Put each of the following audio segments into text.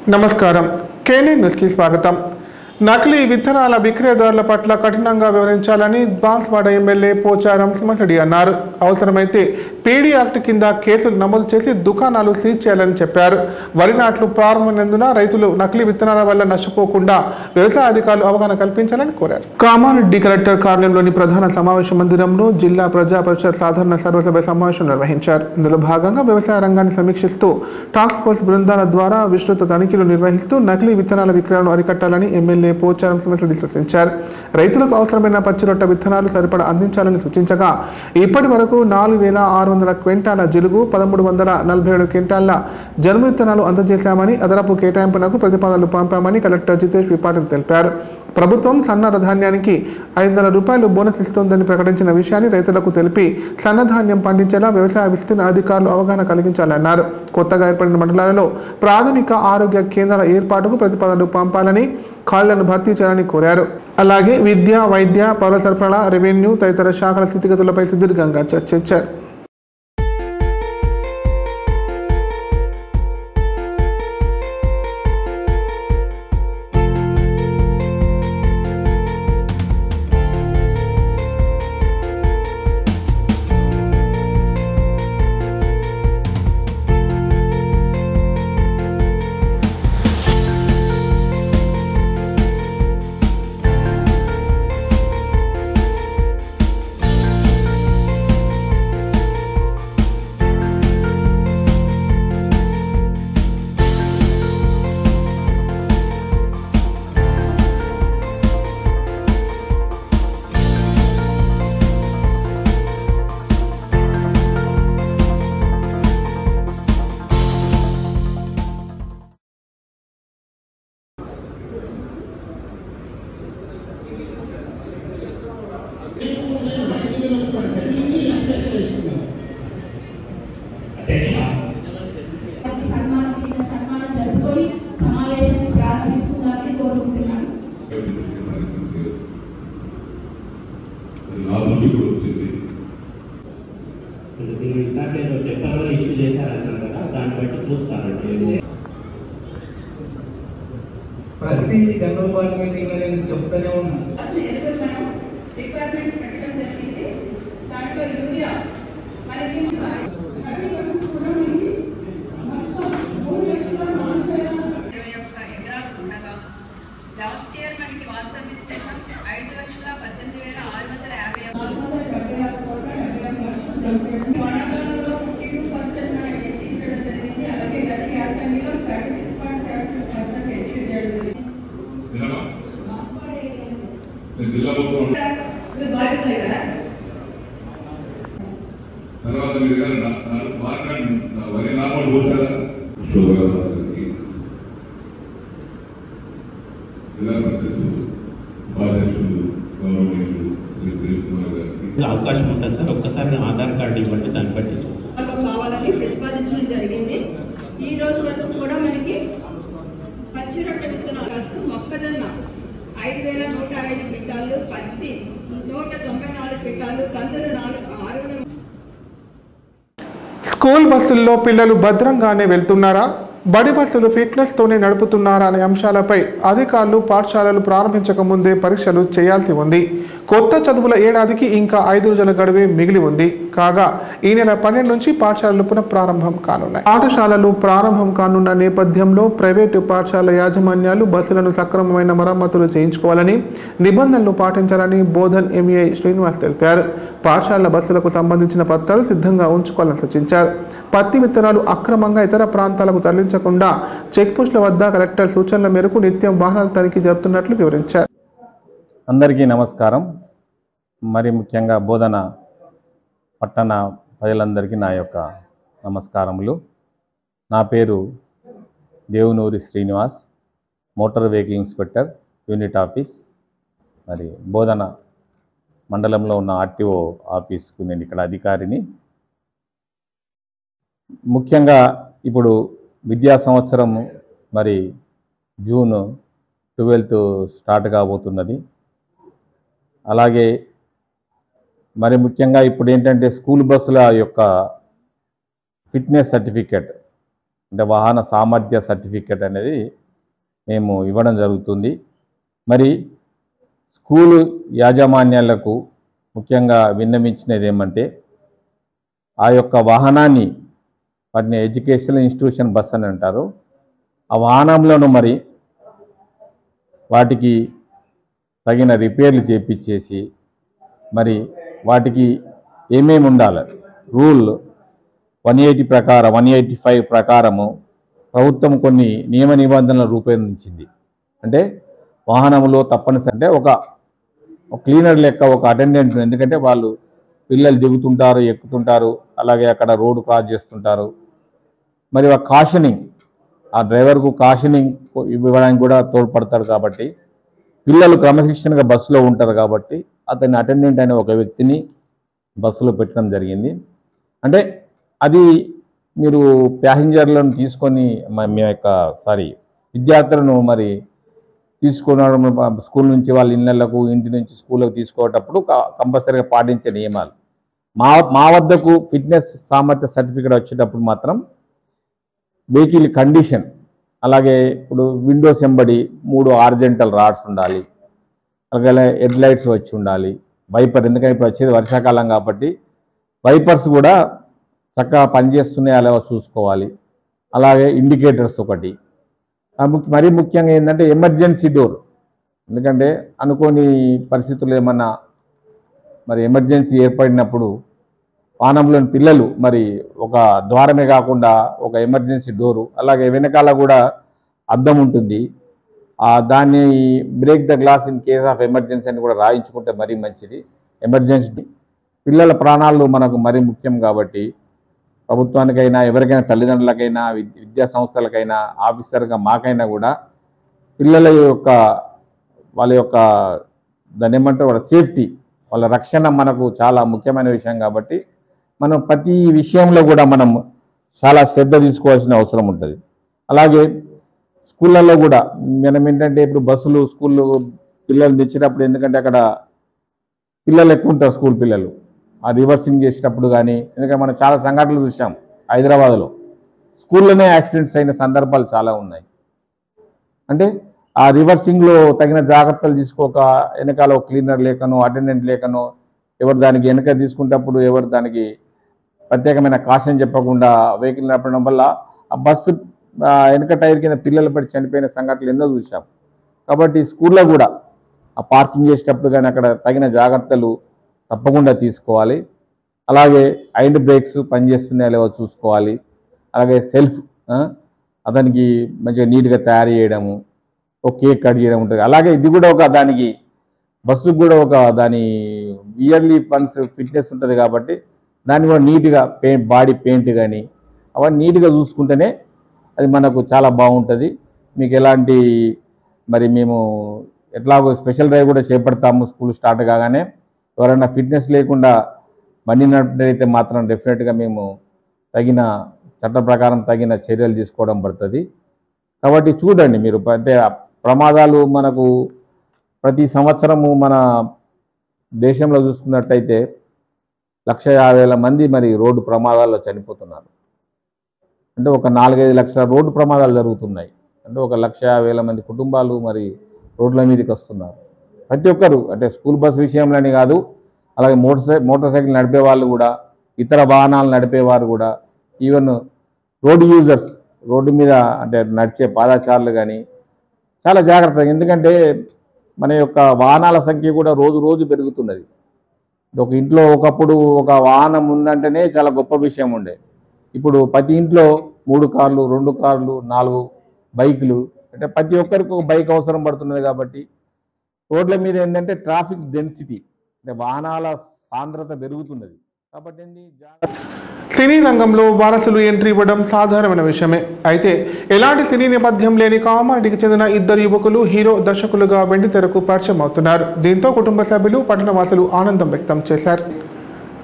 నమస్కారం. కేనీ న్యూస్కి స్వాగతం. నకిలీ విత్తనాల విక్రయదారుల పట్ల కఠినంగా వ్యవహరించాలని బాన్స్వాడ ఎమ్మెల్యే పోచారం శ్రీనివాసరెడ్డి అన్నారు. అవసరమైతే పీడీ యాక్ట్ కింద కేసులు నమోదు చేసి దుకాణాలు సీజ్ చేయాలని చెప్పారు. వరి నాట్లు ప్రారంభమైనందున రైతులు నకిలీ విత్తనాల వల్ల నష్టపోకుండా వ్యవసాయ అధికారులు అవగాహన కల్పించాలని కోరారు. కామారెడ్డి కలెక్టర్ కార్యాలయంలోని ప్రధాన సమావేశ మందిరంలో జిల్లా ప్రజా పరిషత్ సాధారణ సర్వసభ్య సమావేశం నిర్వహించారు. ఇందులో భాగంగా వ్యవసాయ రంగాన్ని సమీక్షిస్తూ టాస్క్ ఫోర్స్ బృందాల ద్వారా విస్తృత తనిఖీలు నిర్వహిస్తూ నకిలీ విత్తనాల విక్రయాలను అరికట్టాలని ఎమ్మెల్యే పోచారం శ్రీనివాసరెడ్డి సూచించారు. రైతులకు అవసరమైన పచ్చిరొట్ట విత్తనాలు సరిపడా అందించాలని సూచించగా ఇప్పటి వరకు 4,600 క్వింటాల జిలుగు, 1,347 క్వింటాల జనుము విత్తనాలు అందజేశామని, అదనపు కేటాయింపునకు ప్రతిపాదనలు పంపామని కలెక్టర్ జితేష్ విపాటిల్ తెలిపారు. ప్రభుత్వం సన్న ధాన్యానికి 500 రూపాయలు బోనస్ ఇస్తోందని ప్రకటించిన విషయాన్ని రైతులకు తెలిపి సన్నధాన్యం పండించేలా వ్యవసాయ విస్తీర్ణ అధికారులు అవగాహన కలిగించాలన్నారు. కొత్తగా ఏర్పడిన మండలాలలో ప్రాథమిక ఆరోగ్య కేంద్రాల ఏర్పాటుకు ప్రతిపాదనలు పంపాలని, ఖాళీలను భర్తీ చేయాలని కోరారు. అలాగే విద్య, వైద్య, పౌర సరఫరాల, రెవెన్యూ తదితర శాఖల స్థితిగతులపై సుదీర్ఘంగా చర్చించారు. ఇష్యూ చేశారన్నారు కదా, దాన్ని బట్టి చూస్తారండి. ప్రతి గవర్నమెంట్ మీటింగ్ నేను చెప్తూనే ఉన్నాను. రిక్వైర్మెంట్స్ పెట్టడం జరిగింది. దాంట్లో యూరియా మనకి ఎకరాలు ఉండగా లాస్ట్ ఇయర్ మనకి వాస్తవిస్తే 5,76,50,000 అలాగే గత యాసంగిలో 36.76% తర్వాత మీరు వరి నార్మల్ పోసారా అవకాశం ఉంటుంది సార్. ఒక్కసారి ఆధార్ కార్డు ఇవ్వండి, దాన్ని బట్టి కావాలని ప్రతిపాదించడం జరిగింది. ఈ రోజు వరకు కూడా మనకి పచ్చిరొట్ట విత్తనాలు, మొక్కజొన్న 5,105 క్వింటాలు, పత్తి 194 క్వింటాలు, కందులు 600. స్కూల్ బస్సుల్లో పిల్లలు భద్రంగానే వెళ్తున్నారా, బడి బస్సులు ఫిట్నెస్ తోనే నడుపుతున్నారా అనే అంశాలపై అధికారులు పాఠశాలలు ప్రారంభించక ముందే పరీక్షలు చేయాల్సి ఉంది. కొత్త చదువుల ఏడాదికి ఇంకా 5 రోజుల గడువే మిగిలి ఉంది. కాగా ఈ నెల 12 నుంచి పాఠశాలలు పునఃప్రారంభం కానున్నాయి. పాఠశాలలు ప్రారంభం కానున్న నేపథ్యంలో ప్రైవేటు పాఠశాల యాజమాన్యాలు బస్సులను సక్రమమైన మరమ్మతులు చేయించుకోవాలని, నిబంధనలు పాటించాలని బోధన్ ఎంఏ శ్రీనివాస్ తెలిపారు. పాఠశాలల బస్సులకు సంబంధించిన పత్రాలు సిద్ధంగా ఉంచుకోవాలని సూచించారు. పత్తి విత్తనాలు అక్రమంగా ఇతర ప్రాంతాలకు తరలించకుండా చెక్పోస్టుల వద్ద కలెక్టర్ సూచనల మేరకు నిత్యం వాహనాల తనిఖీ జరుపుతున్నట్లు వివరించారు. అందరికీ నమస్కారం. మరి ముఖ్యంగా బోధన పట్టణ ప్రజలందరికీ నా యొక్క నమస్కారములు. నా పేరు Devunuri Srinivas, motor vehicle inspector, unit office. మరి బోధన మండలంలో ఉన్న ఆర్టీఓ ఆఫీస్కు నేను ఇక్కడ అధికారిని. ముఖ్యంగా ఇప్పుడు విద్యా సంవత్సరం మరి జూన్ 12th స్టార్ట్ కాబోతున్నది. అలాగే మరి ముఖ్యంగా ఇప్పుడు ఏంటంటే స్కూల్ బస్సుల యొక్క ఫిట్నెస్ సర్టిఫికేట్ అంటే వాహన సామర్థ్య సర్టిఫికెట్ అనేది మేము ఇవ్వడం జరుగుతుంది. మరి స్కూలు యాజమాన్యాలకు ముఖ్యంగా విన్నవించినది ఏమంటే ఆ యొక్క వాహనాన్ని వాటిని ఎడ్యుకేషనల్ ఇన్స్టిట్యూషన్ బస్ అని అంటారు. ఆ వాహనంలోనూ మరి వాటికి తగిన రిపేర్లు చేపించేసి మరి వాటికి ఏమేమి ఉండాలి రూల్ 180 ప్రకారం 185 ప్రకారము ప్రభుత్వం కొన్ని నియమ నిబంధనలు రూపొందించింది. అంటే వాహనంలో తప్పనిసరి అంటే ఒక క్లీనర్ లెక్క ఒక అటెండెంట్, ఎందుకంటే వాళ్ళు పిల్లలు దిగుతుంటారు ఎక్కుతుంటారు, అలాగే అక్కడ రోడ్డు క్రాస్ చేస్తుంటారు. మరి ఆ కాషనింగ్ ఆ డ్రైవర్కు కాషనింగ్ ఇవ్వడానికి కూడా తోడ్పడతారు. కాబట్టి పిల్లలు క్రమశిక్షణగా బస్సులో ఉంటారు కాబట్టి అతని అటెండెంట్ అనే ఒక వ్యక్తిని బస్సులో పెట్టడం జరిగింది. అంటే అది మీరు ప్యాసింజర్లను తీసుకొని మీ యొక్క విద్యార్థులను మరి తీసుకోవడం స్కూల్ నుంచి వాళ్ళ ఇళ్ళకు ఇంటి నుంచి స్కూల్కి తీసుకోవటప్పుడు కంపల్సరీగా పాటించే నియమాలు. మా వద్దకు ఫిట్నెస్ సామర్థ్య సర్టిఫికేట్ వచ్చేటప్పుడు మాత్రం వెహికల్ కండిషన్, అలాగే ఇప్పుడు విండోస్ ఎంబడి 3 హారిజంటల్ రాడ్స్ ఉండాలి, అలాగే హెడ్ లైట్స్ వచ్చి ఉండాలి, వైపర్, ఎందుకంటే ఇప్పుడు వచ్చేది వర్షాకాలం కాబట్టి వైపర్స్ కూడా చక్కగా పనిచేస్తున్నాయో అలా చూసుకోవాలి. అలాగే ఇండికేటర్స్ ఒకటి. మరీ ముఖ్యంగా ఏంటంటే ఎమర్జెన్సీ డోర్, ఎందుకంటే అనుకోని పరిస్థితులు ఏమన్నా మరి ఎమర్జెన్సీ ఏర్పడినప్పుడు వాహనంలోని పిల్లలు మరి ఒక ద్వారమే కాకుండా ఒక ఎమర్జెన్సీ డోరు, అలాగే వెనకాల కూడా అద్దం ఉంటుంది, దాన్ని break the glass in case of emergency అని కూడా రాయించుకుంటే మరీ మంచిది. ఎమర్జెన్సీ పిల్లల ప్రాణాలు మనకు మరీ ముఖ్యం కాబట్టి ప్రభుత్వానికైనా ఎవరికైనా తల్లిదండ్రులకైనా విద్యా సంస్థలకైనా ఆఫీసర్గా మాకైనా కూడా పిల్లల యొక్క వాళ్ళ యొక్క దాన్ని ఏమంటారు వాళ్ళ సేఫ్టీ, వాళ్ళ రక్షణ మనకు చాలా ముఖ్యమైన విషయం కాబట్టి మనం ప్రతి విషయంలో కూడా మనం చాలా శ్రద్ధ తీసుకోవాల్సిన అవసరం ఉంటుంది. అలాగే స్కూళ్ళల్లో కూడా మనం ఏంటంటే ఇప్పుడు బస్సులు స్కూళ్ళు పిల్లలు తెచ్చినప్పుడు, ఎందుకంటే అక్కడ పిల్లలు ఎక్కువ ఉంటారు స్కూల్ పిల్లలు, ఆ రివర్సింగ్ చేసేటప్పుడు కానీ, ఎందుకంటే మనం చాలా సంఘటనలు చూసాం హైదరాబాద్లో స్కూల్లోనే యాక్సిడెంట్స్ అయిన సందర్భాలు చాలా ఉన్నాయి. అంటే ఆ రివర్సింగ్లో తగిన జాగ్రత్తలు తీసుకోక వెనకాల క్లీనర్ లేకనో అటెండెంట్ లేకనో ఎవరు దానికి వెనక తీసుకునేటప్పుడు ఎవరు దానికి ప్రత్యేకమైన కాషన్ చెప్పకుండా వెహికల్ నడపడం వల్ల ఆ బస్సు వెనక టైర్ కింద పిల్లలు పడి చనిపోయిన సంఘటనలు ఎన్నో చూసాం. కాబట్టి స్కూల్లో కూడా ఆ పార్కింగ్ చేసేటప్పుడు కానీ అక్కడ తగిన జాగ్రత్తలు తప్పకుండా తీసుకోవాలి. అలాగే హైండ్ బ్రేక్స్ పనిచేస్తున్నాయో లేవో చూసుకోవాలి. అలాగే సెల్ఫ్ అతనికి మంచిగా నీట్గా తయారు చేయడము, ఒక కేక్ కట్ చేయడం ఉంటుంది. అలాగే ఇది కూడా ఒక దానికి బస్సుకు కూడా ఒక దాని ఇయర్లీ ఫండ్స్ ఫిట్నెస్ ఉంటుంది కాబట్టి దాన్ని కూడా నీట్గా బాడీ పెయింట్ కానీ అవన్నీ నీట్గా చూసుకుంటేనే అది మనకు చాలా బాగుంటుంది. మీకు ఎలాంటి మరి మేము ఎట్లాగో స్పెషల్ డ్రైవ్ కూడా చేపడతాము స్కూల్ స్టార్ట్ కాగానే. ఎవరైనా ఫిట్నెస్ లేకుండా బండి నడిపితే మాత్రం డెఫినెట్గా మేము తగిన చట్ట ప్రకారం తగిన చర్యలు తీసుకోవడం పడుతుంది. కాబట్టి చూడండి మీరు, అంటే ప్రమాదాలు మనకు ప్రతి సంవత్సరము మన దేశంలో చూసుకున్నట్టయితే 150,000 మంది మరి రోడ్డు ప్రమాదాల్లో చనిపోతున్నారు. అంటే ఒక 4-5 లక్షల రోడ్డు ప్రమాదాలు జరుగుతున్నాయి. అంటే ఒక 150,000 మంది కుటుంబాలు మరి రోడ్ల మీదకి వస్తున్నారు. ప్రతి ఒక్కరు, అంటే స్కూల్ బస్ విషయంలోనే కాదు, అలాగే మోటార్ సైకిల్ నడిపే వాళ్ళు కూడా, ఇతర వాహనాలు నడిపేవారు కూడా, ఈవెన్ రోడ్ యూజర్స్, రోడ్డు మీద అంటే నడిచే పాదచారులు కానీ చాలా జాగ్రత్తగా, ఎందుకంటే మన యొక్క వాహనాల సంఖ్య కూడా రోజు రోజు పెరుగుతున్నది. ఒక ఇంట్లో ఒకప్పుడు ఒక వాహనం ఉందంటేనే చాలా గొప్ప విషయం ఉండే. ఇప్పుడు ప్రతి ఇంట్లో 3 కార్లు, 2 కార్లు, 4 బైకులు, అంటే ప్రతి ఒక్కరికి ఒక బైక్ అవసరం పడుతున్నది. కాబట్టి రోడ్ల మీద ఏంటంటే ట్రాఫిక్ డెన్సిటీ, అంటే వాహనాల సాంద్రత పెరుగుతున్నది. కాబట్టి సినీ రంగంలో వారసులు ఎంట్రీ ఇవ్వడం సాధారణమైన విషయమే. అయితే ఎలాంటి సినీ నేపథ్యం లేని కామారెడ్డికి చెందిన 2 యువకులు హీరో దర్శకులుగా వెండితెరకు పరిచయం అవుతున్నారు. దీంతో కుటుంబ సభ్యులు పట్టణవాసులు ఆనందం వ్యక్తం చేశారు.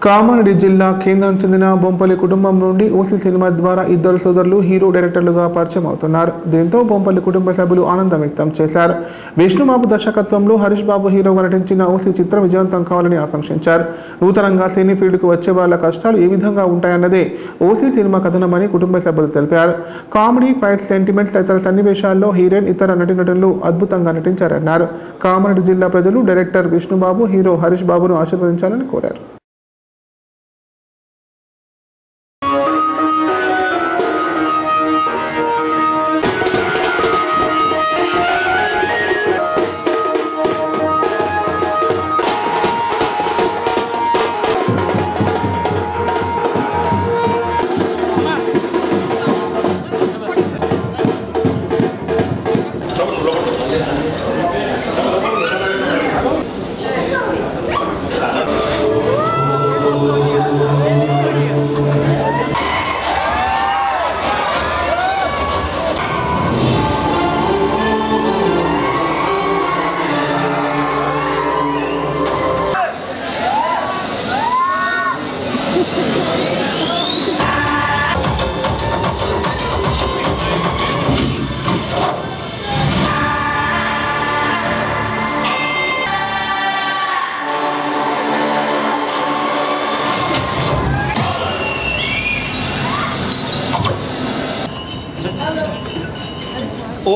కామారెడ్డి జిల్లా కేంద్రానికి చెందిన బొంపల్లి కుటుంబం నుండి ఓసీ సినిమా ద్వారా ఇద్దరు సోదరులు హీరో డైరెక్టర్లుగా పరిచయం అవుతున్నారు. దీంతో బొంపల్లి కుటుంబ సభ్యులు ఆనందం వ్యక్తం చేశారు. విష్ణుబాబు దర్శకత్వంలో హరీష్ బాబు హీరోగా నటించిన ఓసీ చిత్రం విజయవంతం కావాలని ఆకాంక్షించారు. నూతనంగా సినీ ఫీల్డ్కు వచ్చే వాళ్ళ కష్టాలు ఏ విధంగా ఉంటాయన్నదే ఓసీ సినిమా కథనమని కుటుంబ సభ్యులు తెలిపారు. కామెడీ, ఫైట్స్, సెంటిమెంట్స్ తదితర సన్నివేశాల్లో హీరోయిన్, ఇతర నటీనటులు అద్భుతంగా నటించారన్నారు. కామారెడ్డి జిల్లా ప్రజలు డైరెక్టర్ విష్ణుబాబు, హీరో హరీష్ బాబును ఆశీర్వదించాలని కోరారు.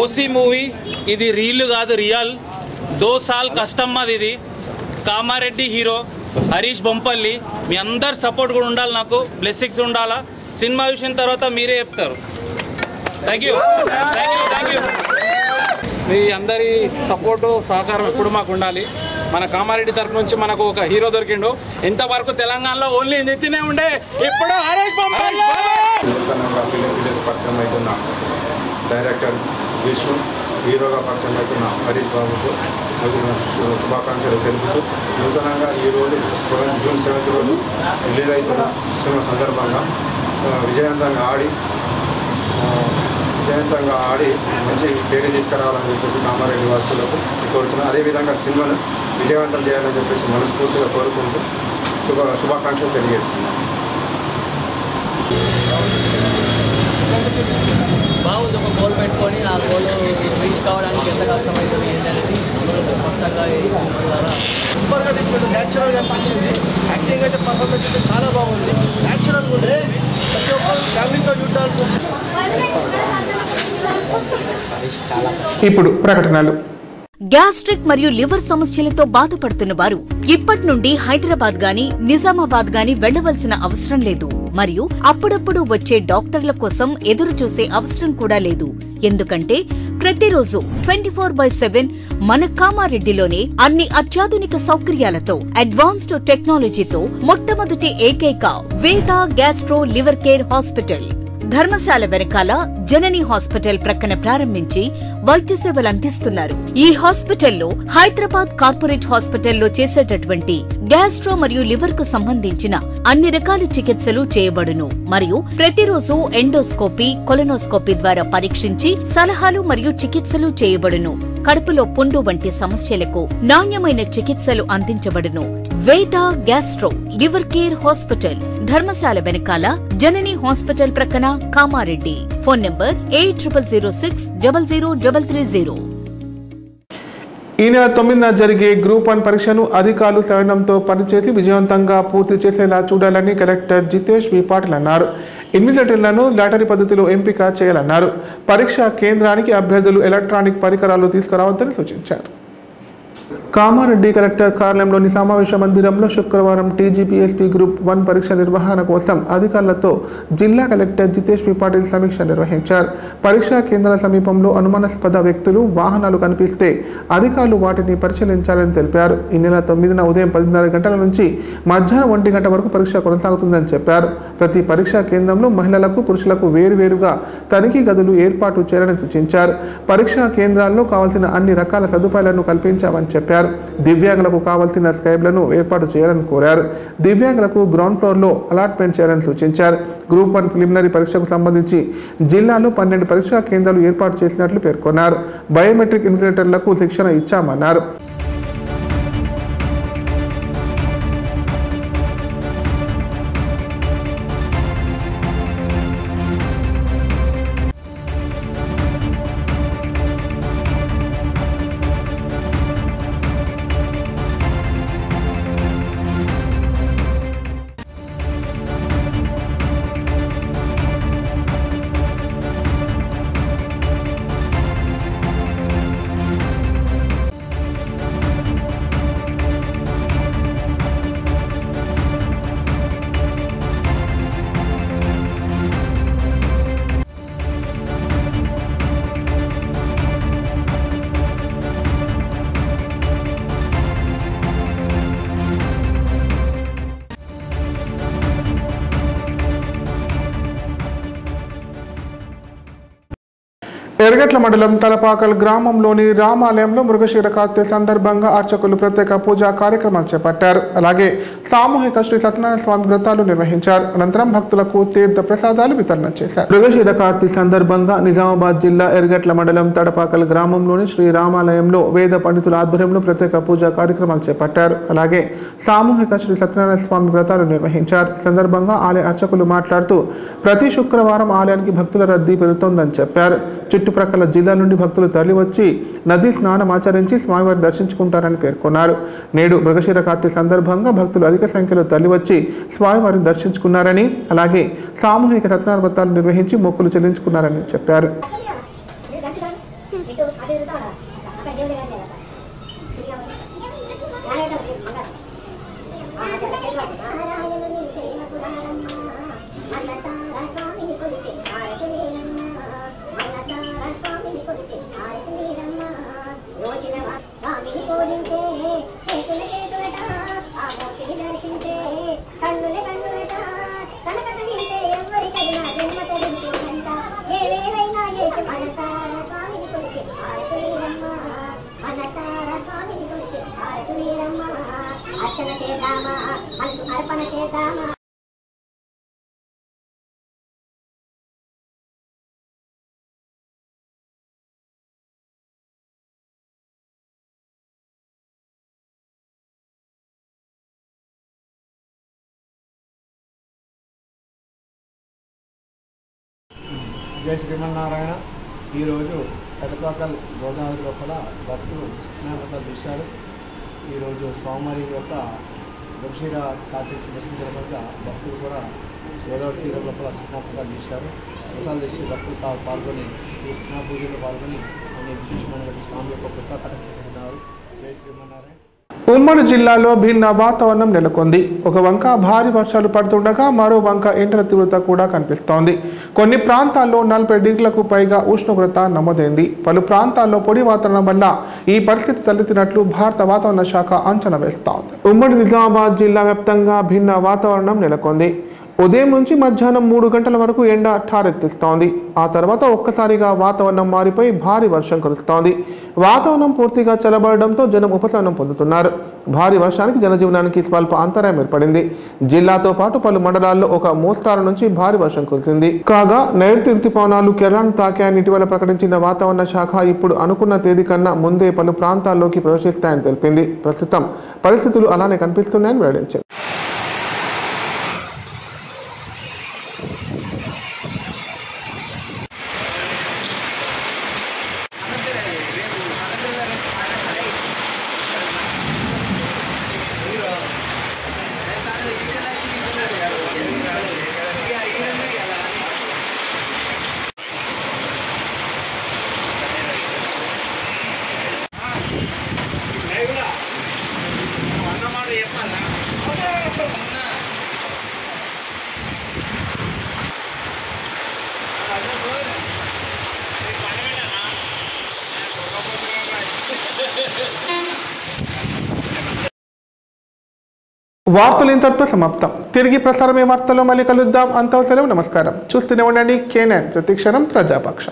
ఓసీ మూవీ ఇది రీల్ కాదు, రియల్. 2 సాల్ కష్టం మాది. ఇది కామారెడ్డి హీరో హరీష్ బొంపల్లి. మీ అందరు సపోర్ట్ కూడా ఉండాలి, నాకు బ్లెస్సింగ్స్ ఉండాలా. సినిమా చూసిన తర్వాత మీరే చెప్తారు. Thank you. మీ అందరి సపోర్టు, సహకారం ఎప్పుడు మాకు ఉండాలి. మన కామారెడ్డి తరఫు నుంచి మనకు ఒక హీరో దొరికిండు. ఇంతవరకు తెలంగాణలో ఓన్లీ నితినే ఉండే, ఇప్పుడు హరీష్ బొంపల్లి. డైరెక్టర్ విష్ణు, హీరోగా పరిచయం అవుతున్న హరీష్ బాబుకు శుభాకాంక్షలు తెలుపుతూ నూతనంగా ఈరోజు జూన్ 7th రోజు రిలీజ్ అవుతున్న సినిమా సందర్భంగా విజయవంతంగా ఆడి మంచి పేరు తీసుకురావాలని చెప్పేసి కామారెడ్డి వాసులకు కోరుతున్నాను. అదేవిధంగా సినిమాను విజయవంతం చేయాలని చెప్పేసి మనస్ఫూర్తిగా కోరుకుంటూ శుభాకాంక్షలు తెలియజేస్తున్నాను. బాగుంది. ఒక గోల్ పెట్టుకొని ఆ గోల్ రీచ్ కావడానికి ఎంత కష్టమవుతుంది ఏంటనేది అందులో స్పష్టంగా ఈ సినిమా ద్వారా సూపర్గా తీసాడు. న్యాచురల్గా అనిపించింది. యాక్టింగ్ అయితే, పర్ఫార్మెన్స్ అయితే చాలా బాగుంది. న్యాచురల్గా ఉంది. ప్రతి ఒక్కరు ఫ్యామిలీతో చూడాల్సి వచ్చింది. ఇప్పుడు ప్రకటనలు. గ్యాస్ట్రిక్ మరియు లివర్ సమస్యలతో బాధపడుతున్న వారు ఇప్పటి నుండి హైదరాబాద్ గాని నిజామాబాద్ గాని వెళ్లవలసిన అవసరం లేదు. మరియు అప్పుడప్పుడు వచ్చే డాక్టర్ల కోసం ఎదురు చూసే అవసరం కూడా లేదు. ఎందుకంటే ప్రతిరోజు 24/7 మన కామారెడ్డిలోనే అన్ని అత్యాధునిక సౌకర్యాలతో, అడ్వాన్స్డ్ టెక్నాలజీతో మొట్టమొదటి ఏకైక వేద gastro liver care hospital Dharamshala వెనకాల జనని హాస్పిటల్ ప్రక్కన ప్రారంభించి వైద్య సేవలు అందిస్తున్నారు. ఈ హాస్పిటల్లో హైదరాబాద్ కార్పొరేట్ హాస్పిటల్లో చేసేటటువంటి గ్యాస్ట్రో మరియు లివర్ కు సంబంధించిన అన్ని రకాల చికిత్సలు చేయబడును. మరియు ప్రతిరోజు ఎండోస్కోపీ, కొలనోస్కోపీ ద్వారా పరీక్షించి సలహాలు మరియు చికిత్సలు చేయబడును. కడుపులో పుండు వంటి సమస్యలకు నాణ్యమైన చికిత్సలు అందించబడును. వేద gastro liver care hospital Dharamshala వెనకాల జనని హాస్పిటల్ ప్రక్కన కామారెడ్డి. Phone number 8006000330. ఈ నెల 9న జరిగే గ్రూప్ 1 పరీక్షను అధికారులు సవరణంతో పనిచేసి విజయవంతంగా పూర్తి చేసేలా చూడాలని కలెక్టర్ జితేష్ వి పాటిల్ అన్నారు. ఇన్విజిలేటర్లను లాటరీ పద్ధతిలో ఎంపిక చేయాలన్నారు. పరీక్షా కేంద్రానికి అభ్యర్థులు ఎలక్ట్రానిక్ పరికరాలు తీసుకురావద్దని సూచించారు. కామారెడ్డి కలెక్టర్ కార్యాలయంలోని సమావేశ మందిరంలో శుక్రవారం టీజీపీఎస్పీ గ్రూప్ 1 పరీక్ష నిర్వహణ కోసం అధికారులతో జిల్లా కలెక్టర్ జితేష్ పి పాటిల్ సమీక్ష నిర్వహించారు. పరీక్షా కేంద్రాల సమీపంలో అనుమానాస్పద వ్యక్తులు, వాహనాలు కనిపిస్తే అధికారులు వాటిని పరిశీలించాలని తెలిపారు. ఈ నెల 9న ఉదయం 10:30 గంటల నుంచి మధ్యాహ్నం 1 గంట వరకు పరీక్ష కొనసాగుతుందని చెప్పారు. ప్రతి పరీక్షా కేంద్రంలో మహిళలకు, పురుషులకు వేరువేరుగా తనిఖీ గదులు ఏర్పాటు చేయాలని సూచించారు. పరీక్షా కేంద్రాల్లో కావాల్సిన అన్ని రకాల సదుపాయాలను కల్పించామని చెప్పారు. దివ్యాంగులకు కావాల్సిన స్కైబ్లను ఏర్పాటు చేయాలని కోరారు. దివ్యాంగులకు గ్రౌండ్ ఫ్లోర్లో అలాట్మెంట్ చేయాలని సూచించారు. గ్రూప్ 1 ప్రిలిమినరీ పరీక్షకు సంబంధించి జిల్లాలో 12 పరీక్షా కేంద్రాలు ఏర్పాటు చేసినట్లు పేర్కొన్నారు. బయోమెట్రిక్ ఇన్విజిలేటర్లకు శిక్షణ ఇచ్చామన్నారు. ఎర్గట్ల మండలం తలపాకల్ గ్రామంలోని రామాలయంలో మృగశిర కార్తె సందర్భంగా అర్చకులు ప్రత్యేక పూజా కార్యక్రమాలు చేపట్టారు. అలాగే సామూహిక శ్రీ సత్యనారాయణ స్వామి వ్రతాలు నిర్వహించారు. అనంతరం భక్తులకు తీర్థ ప్రసాదాలు వితరణ చేశారు. మృగశిర కార్తె సందర్భంగా నిజామాబాద్ జిల్లా ఎర్గట్ల మండలం తలపాకల్ గ్రామంలోని శ్రీ రామాలయంలో వేద పండితుల ఆధ్వర్యంలో ప్రత్యేక పూజా కార్యక్రమాలు చేపట్టారు. అలాగే సామూహిక శ్రీ సత్యనారాయణ స్వామి వ్రతాలు నిర్వహించారు. ఈ సందర్భంగా ఆలయ అర్చకులు మాట్లాడుతూ ప్రతి శుక్రవారం ఆలయానికి భక్తుల రద్దీ పెరుగుతోందని చెప్పారు. చుట్టుప్రక్కల జిల్లాల నుండి భక్తులు తరలివచ్చి నదీ స్నానం ఆచరించి స్వామివారిని దర్శించుకుంటారని పేర్కొన్నారు. నేడు మృగశిర కార్తె సందర్భంగా భక్తులు అధిక సంఖ్యలో తరలివచ్చి స్వామివారిని దర్శించుకున్నారని, అలాగే సామూహిక సత్యనారాయణ వ్రతాలు నిర్వహించి మొక్కులు చెల్లించుకున్నారని చెప్పారు. జై శ్రీమన్నారాయణ. ఈరోజు తలపాకల్ గోదావరి లోపల భక్తులు సత్యనారాయణ దృశ్యాలు. ఈరోజు స్వామివారి యొక్క మృగశిర కార్తె సందర్భంగా భక్తులు కూడా గోదావరి తీరం లోపల సత్యనారాయణ దృశ్యాలు ప్రసాదాలు చేసి భక్తులు పాల్గొని ఈ స్నా పూజలో పాల్గొని అనే విశేషమైన స్వామి యొక్క కృపా కటాక్షిస్తున్నారు. జై శ్రీమన్నారాయణ. ఉమ్మడి జిల్లాలో భిన్న వాతావరణం నెలకొంది. ఒక వంక భారీ వర్షాలు పడుతుండగా మరో వంక ఎండల తీవ్రత కూడా కనిపిస్తోంది. కొన్ని ప్రాంతాల్లో 40 డిగ్రీలకు పైగా ఉష్ణోగ్రత నమోదైంది. పలు ప్రాంతాల్లో పొడి వాతావరణం వల్ల ఈ పరిస్థితి తలెత్తినట్లు భారత వాతావరణ శాఖ అంచనా వేస్తోంది. ఉమ్మడి నిజామాబాద్ జిల్లా వ్యాప్తంగా భిన్న వాతావరణం నెలకొంది. ఉదయం నుంచి మధ్యాహ్నం 3 గంటల వరకు ఎండ ఠారెత్తిస్తోంది. ఆ తర్వాత ఒక్కసారిగా వాతావరణం మారిపోయి భారీ వర్షం కురుస్తోంది. వాతావరణం పూర్తిగా చల్లబడడంతో జనం ఉపశమనం పొందుతున్నారు. భారీ వర్షానికి జనజీవనానికి స్వల్ప అంతరాయం ఏర్పడింది. జిల్లాతో పాటు పలు మండలాల్లో ఒక మోస్తారు నుంచి భారీ వర్షం కురిసింది. కాగా నైరుతి రుతుపవనాలు కేరళను తాకాయని ఇటీవల ప్రకటించిన వాతావరణ శాఖ ఇప్పుడు అనుకున్న తేదీ కన్నా ముందే పలు ప్రాంతాల్లోకి ప్రవేశిస్తాయని తెలిపింది. ప్రస్తుతం పరిస్థితులు అలానే కనిపిస్తున్నాయని వెల్లడించింది. వార్తలు ఇంతటితో సమాప్తం. తిరిగి ప్రసారమే వార్తల్లో మళ్ళీ కలుద్దాం. అంతవరకు సెలవు. నమస్కారం. చూస్తూనే ఉండండి K9 ప్రతిక్షణం ప్రజాపక్షం.